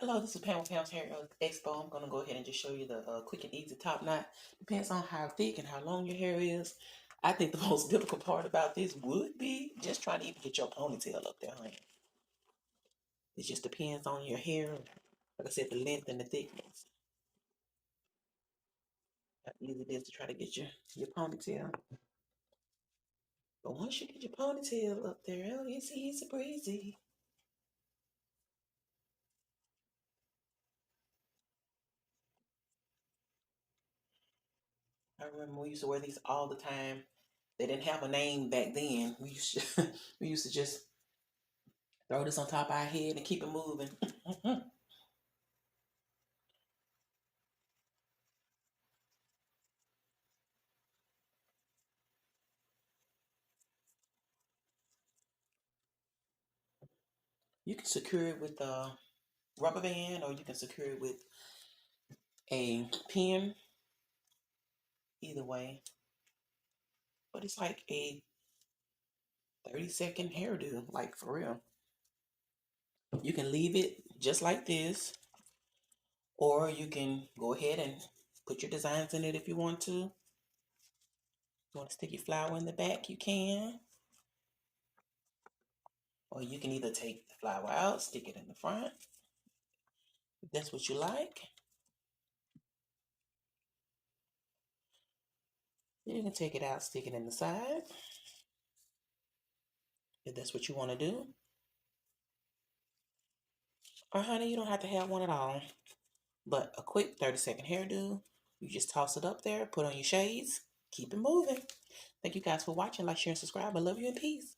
Hello, this is Pam with Pamshairexpo. I'm going to go ahead and just show you the quick and easy top knot. Depends on how thick and how long your hair is. I think the most difficult part about this would be just trying to even get your ponytail up there, honey. It just depends on your hair. Like I said, the length and the thickness. How easy it is to try to get your ponytail. But once you get your ponytail up there, oh, it's easy breezy. I remember we used to wear these all the time. They didn't have a name back then. We used to just throw this on top of our head and keep it moving. You can secure it with a rubber band or you can secure it with a pin, either way. But it's like a 30-second hairdo, like for real. You can leave it just like this, or you can go ahead and put your designs in it if you want to. If you want to stick your flower in the back, you can. Or you can either take the flower out, stick it in the front, if that's what you like. You can take it out, stick it in the side, if that's what you want to do. Or honey, you don't have to have one at all. But a quick 30-second hairdo, you just toss it up there, put on your shades, keep it moving. Thank you guys for watching. Like, share, and subscribe. I love you and peace.